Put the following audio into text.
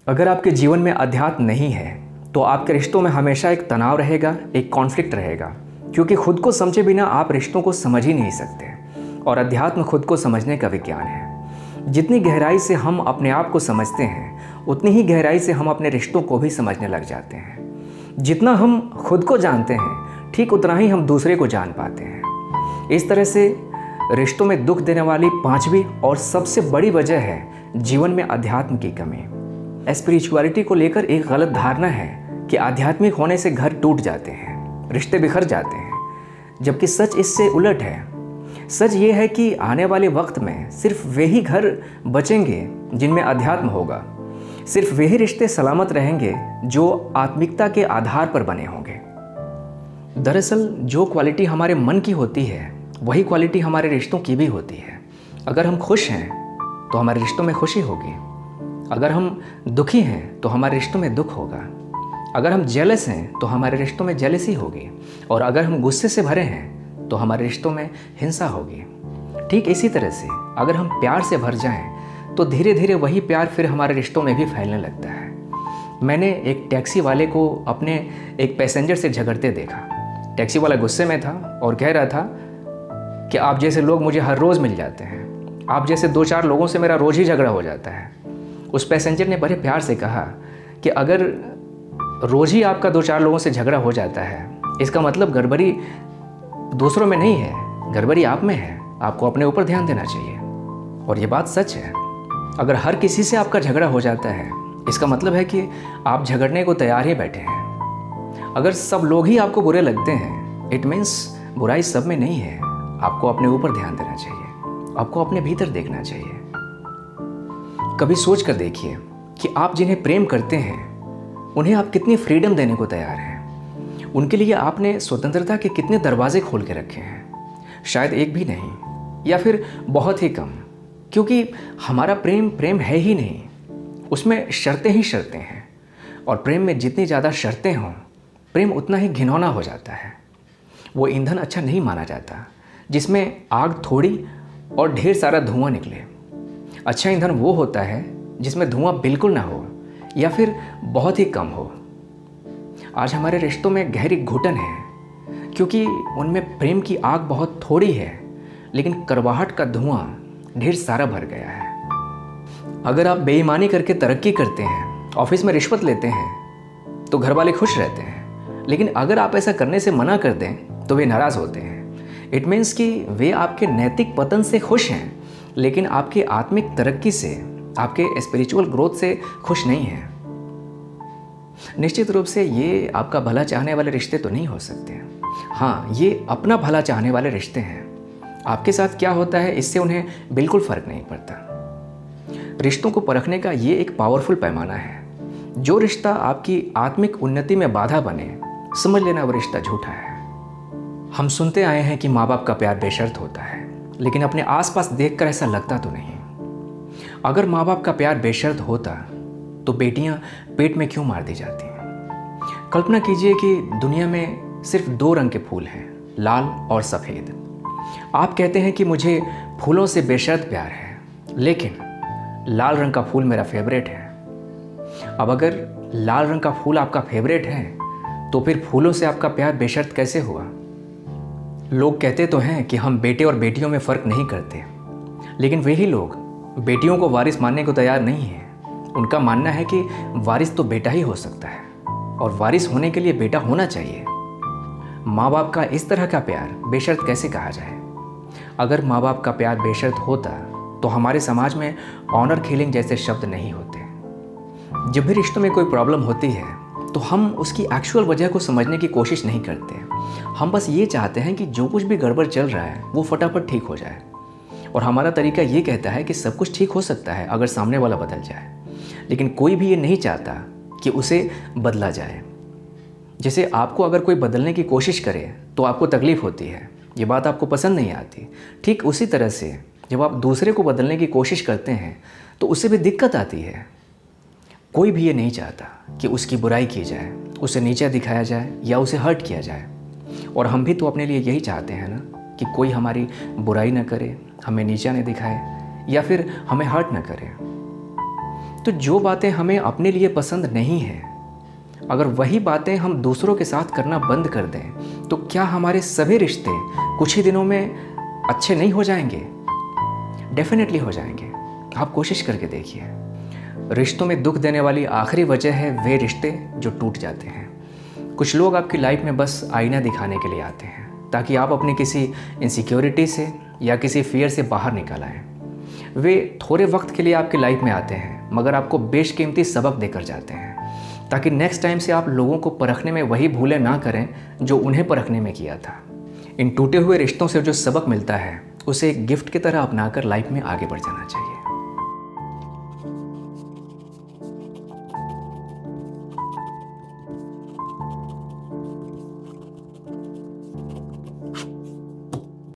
अगर आपके जीवन में अध्यात्म नहीं है तो आपके रिश्तों में हमेशा एक तनाव रहेगा, एक कॉन्फ्लिक्ट रहेगा, क्योंकि खुद को समझे बिना आप रिश्तों को समझ ही नहीं सकते। और अध्यात्म खुद को समझने का विज्ञान है। जितनी गहराई से हम अपने आप को समझते हैं उतनी ही गहराई से हम अपने रिश्तों को भी समझने लग जाते हैं। जितना हम खुद को जानते हैं ठीक उतना ही हम दूसरे को जान पाते हैं। इस तरह से रिश्तों में दुख देने वाली पांचवी और सबसे बड़ी वजह है जीवन में अध्यात्म की कमी। स्पिरिचुअलिटी को लेकर एक गलत धारणा है कि आध्यात्मिक होने से घर टूट जाते हैं, रिश्ते बिखर जाते हैं, जबकि सच इससे उलट है। सच ये है कि आने वाले वक्त में सिर्फ वे ही घर बचेंगे जिनमें अध्यात्म होगा। सिर्फ वे ही रिश्ते सलामत रहेंगे जो आत्मिकता के आधार पर बने होंगे। दरअसल जो क्वालिटी हमारे मन की होती है वही क्वालिटी हमारे रिश्तों की भी होती है। अगर हम खुश हैं तो हमारे रिश्तों में खुशी होगी। अगर हम दुखी हैं तो हमारे रिश्तों में दुख होगा। अगर हम जेलस हैं तो हमारे रिश्तों में जेलसी होगी। और अगर हम गुस्से से भरे हैं तो हमारे रिश्तों में हिंसा होगी। ठीक इसी तरह से अगर हम प्यार से भर जाएं तो धीरे धीरे वही प्यार फिर हमारे रिश्तों में भी फैलने लगता है। मैंने एक टैक्सी वाले को अपने एक पैसेंजर से झगड़ते देखा। टैक्सी वाला गुस्से में था और कह रहा था कि आप जैसे लोग मुझे हर रोज़ मिल जाते हैं, आप जैसे 2-4 लोगों से मेरा रोज़ ही झगड़ा हो जाता है। उस पैसेंजर ने बड़े प्यार से कहा कि अगर रोज़ ही आपका 2-4 लोगों से झगड़ा हो जाता है इसका मतलब गड़बड़ी दूसरों में नहीं है, गड़बड़ी आप में है। आपको अपने ऊपर ध्यान देना चाहिए। और ये बात सच है। अगर हर किसी से आपका झगड़ा हो जाता है इसका मतलब है कि आप झगड़ने को तैयार ही बैठे हैं। अगर सब लोग ही आपको बुरे लगते हैं इट मीन्स बुराई सब में नहीं है। आपको अपने ऊपर ध्यान देना चाहिए, आपको अपने भीतर देखना चाहिए। कभी सोच कर देखिए कि आप जिन्हें प्रेम करते हैं उन्हें आप कितनी फ्रीडम देने को तैयार हैं। उनके लिए आपने स्वतंत्रता के कितने दरवाजे खोल के रखे हैं। शायद एक भी नहीं या फिर बहुत ही कम, क्योंकि हमारा प्रेम प्रेम है ही नहीं, उसमें शर्तें ही शर्तें हैं। और प्रेम में जितनी ज़्यादा शर्तें हों प्रेम उतना ही घिनौना हो जाता है। वो ईंधन अच्छा नहीं माना जाता जिसमें आग थोड़ी और ढेर सारा धुआं निकले। अच्छा ईंधन वो होता है जिसमें धुआं बिल्कुल ना हो या फिर बहुत ही कम हो। आज हमारे रिश्तों में गहरी घुटन है क्योंकि उनमें प्रेम की आग बहुत थोड़ी है लेकिन करवाहट का धुआं ढेर सारा भर गया है। अगर आप बेईमानी करके तरक्की करते हैं, ऑफिस में रिश्वत लेते हैं तो घर वाले खुश रहते हैं, लेकिन अगर आप ऐसा करने से मना कर दें तो वे नाराज़ होते हैं। इट मीन्स कि वे आपके नैतिक पतन से खुश हैं लेकिन आपकी आत्मिक तरक्की से, आपके स्पिरिचुअल ग्रोथ से खुश नहीं हैं। निश्चित रूप से ये आपका भला चाहने वाले रिश्ते तो नहीं हो सकते। हाँ, ये अपना भला चाहने वाले रिश्ते हैं। आपके साथ क्या होता है इससे उन्हें बिल्कुल फ़र्क नहीं पड़ता। रिश्तों को परखने का ये एक पावरफुल पैमाना है। जो रिश्ता आपकी आत्मिक उन्नति में बाधा बने समझ लेना वो रिश्ता झूठा है। हम सुनते आए हैं कि माँ बाप का प्यार बेशर्त होता है, लेकिन अपने आसपास देखकर ऐसा लगता तो नहीं। अगर माँ बाप का प्यार बेशर्त होता तो बेटियां पेट में क्यों मार दी जाती? कल्पना कीजिए कि दुनिया में सिर्फ 2 रंग के फूल हैं, लाल और सफ़ेद। आप कहते हैं कि मुझे फूलों से बेशर्त प्यार है, लेकिन लाल रंग का फूल मेरा फेवरेट है। अब अगर लाल रंग का फूल आपका फेवरेट है तो फिर फूलों से आपका प्यार बेशर्त कैसे हुआ? लोग कहते तो हैं कि हम बेटे और बेटियों में फ़र्क नहीं करते, लेकिन वही लोग बेटियों को वारिस मानने को तैयार नहीं हैं। उनका मानना है कि वारिस तो बेटा ही हो सकता है और वारिस होने के लिए बेटा होना चाहिए। माँ बाप का इस तरह का प्यार बेशर्त कैसे कहा जाए? अगर माँ बाप का प्यार बेशर्त होता तो हमारे समाज में ऑनर किलिंग जैसे शब्द नहीं होते। जब भी रिश्तों में कोई प्रॉब्लम होती है तो हम उसकी एक्चुअल वजह को समझने की कोशिश नहीं करते। हम बस ये चाहते हैं कि जो कुछ भी गड़बड़ चल रहा है वो फटाफट ठीक हो जाए। और हमारा तरीका ये कहता है कि सब कुछ ठीक हो सकता है अगर सामने वाला बदल जाए, लेकिन कोई भी ये नहीं चाहता कि उसे बदला जाए। जैसे आपको अगर कोई बदलने की कोशिश करे तो आपको तकलीफ़ होती है, ये बात आपको पसंद नहीं आती। ठीक उसी तरह से जब आप दूसरे को बदलने की कोशिश करते हैं तो उससे भी दिक्कत आती है। कोई भी ये नहीं चाहता कि उसकी बुराई की जाए, उसे नीचा दिखाया जाए या उसे हर्ट किया जाए। और हम भी तो अपने लिए यही चाहते हैं ना कि कोई हमारी बुराई ना करे, हमें नीचा न दिखाए या फिर हमें हर्ट ना करे। तो जो बातें हमें अपने लिए पसंद नहीं हैं, अगर वही बातें हम दूसरों के साथ करना बंद कर दें तो क्या हमारे सभी रिश्ते कुछ ही दिनों में अच्छे नहीं हो जाएंगे? डेफिनेटली हो जाएंगे। आप कोशिश करके देखिए। रिश्तों में दुख देने वाली आखिरी वजह है वे रिश्ते जो टूट जाते हैं। कुछ लोग आपकी लाइफ में बस आईना दिखाने के लिए आते हैं ताकि आप अपनी किसी इनसिक्योरिटी से या किसी फियर से बाहर निकल आएँ। वे थोड़े वक्त के लिए आपकी लाइफ में आते हैं मगर आपको बेशकीमती सबक देकर जाते हैं ताकि नेक्स्ट टाइम से आप लोगों को परखने में वही भूलें ना करें जो उन्हें परखने में किया था। इन टूटे हुए रिश्तों से जो सबक मिलता है उसे एक गिफ्ट की तरह अपनाकर लाइफ में आगे बढ़ जाना चाहिए।